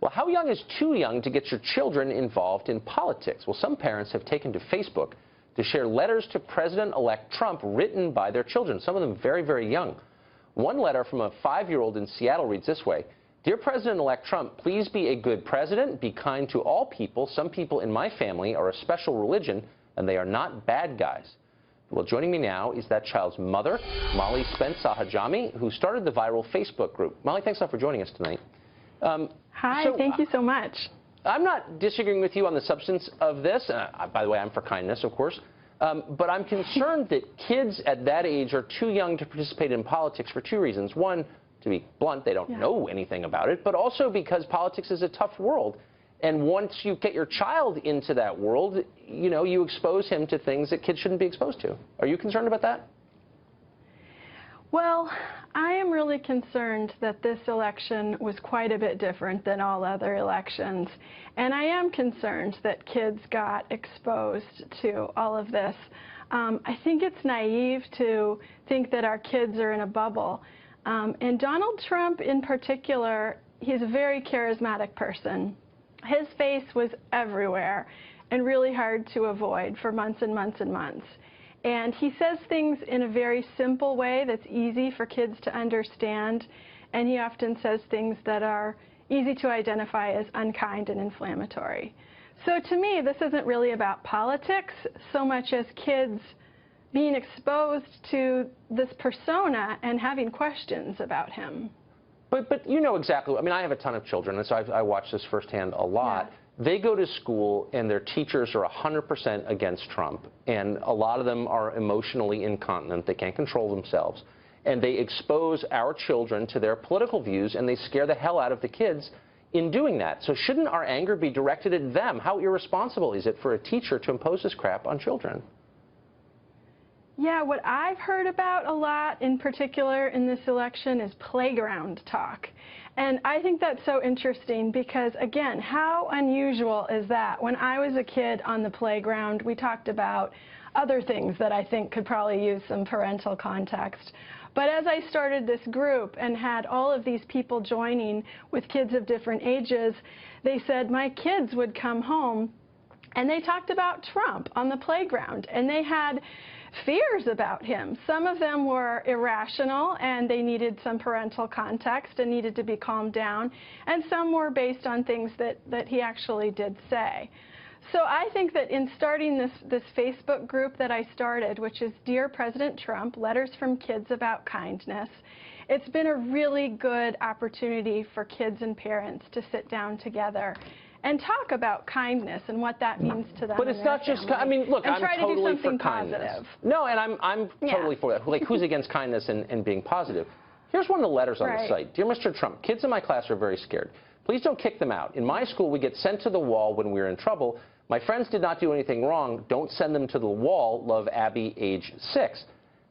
Well, how young is too young to get your children involved in politics? Well, some parents have taken to Facebook to share letters to President-elect Trump written by their children, some of them very, very young. One letter from a 5-year-old in Seattle reads this way: "Dear President-elect Trump, please be a good president, be kind to all people. Some people in my family are a special religion, and they are not bad guys." Well, joining me now is that child's mother, Molly Spence-Sahajami, who started the viral Facebook group. Molly, thanks a lot for joining us tonight. Hi, thank you so much. I'm not disagreeing with you on the substance of this. By the way, I'm for kindness, of course. But I'm concerned that kids at that age are too young to participate in politics for two reasons. One, to be blunt, they don't know anything about it, but also because politics is a tough world. And once you get your child into that world, you know, you expose him to things that kids shouldn't be exposed to. Are you concerned about that? Well, I am really concerned that this election was quite a bit different than all other elections. And I am concerned that kids got exposed to all of this. I think it's naive to think that our kids are in a bubble. And Donald Trump in particular, he's a very charismatic person. His face was everywhere and really hard to avoid for months and months and months. And he says things in a very simple way that's easy for kids to understand, and he often says things that are easy to identify as unkind and inflammatory. So to me, this isn't really about politics so much as kids being exposed to this persona and having questions about him. But you know exactly, I mean, I have a ton of children, and so I watch this firsthand a lot. Yeah. They go to school, and their teachers are 100% against Trump, and a lot of them are emotionally incontinent. They can't control themselves, and they expose our children to their political views, and they scare the hell out of the kids in doing that. So shouldn't our anger be directed at them? How irresponsible is it for a teacher to impose this crap on children? Yeah, what I've heard about a lot in particular in this election is playground talk. And I think that's so interesting because, again, how unusual is that? When I was a kid on the playground, we talked about other things that I think could probably use some parental context. But as I started this group and had all of these people joining with kids of different ages, they said my kids would come home and they talked about Trump on the playground, and they had fears about him. Some of them were irrational and they needed some parental context and needed to be calmed down, and some were based on things that he actually did say. So I think that in starting this Facebook group that I started, which is Dear President Trump, Letters from Kids About Kindness, it's been a really good opportunity for kids and parents to sit down together and talk about kindness and what that means to them. But it's not just, I mean, look, I'm totally for kindness. No, and I'm totally for that. Like, who's against kindness and being positive? Here's one of the letters on the site. Dear Mr. Trump, kids in my class are very scared. Please don't kick them out. In my school, we get sent to the wall when we're in trouble. My friends did not do anything wrong. Don't send them to the wall. Love, Abby, age 6.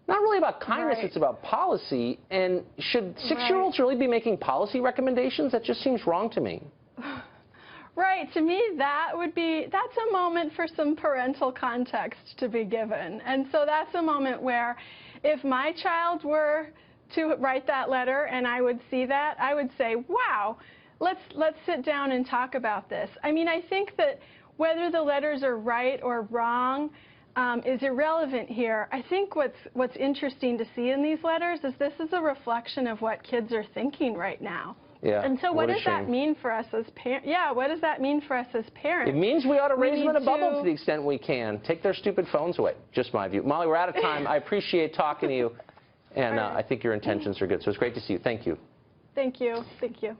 Not really about kindness, it's about policy. And should 6-year-olds really be making policy recommendations? That just seems wrong to me. Right. To me, that's a moment for some parental context to be given. And so that's a moment where if my child were to write that letter and I would see that, I would say, wow, let's sit down and talk about this. I mean, I think that whether the letters are right or wrong is irrelevant here. I think what's interesting to see in these letters is this is a reflection of what kids are thinking right now. Yeah, and so what does that mean for us as parents? Yeah, what does that mean for us as parents? It means we ought to raise them in a bubble to the extent we can. Take their stupid phones away. Just my view. Molly, we're out of time. I appreciate talking to you, and I think your intentions are good. So it's great to see you. Thank you. Thank you. Thank you.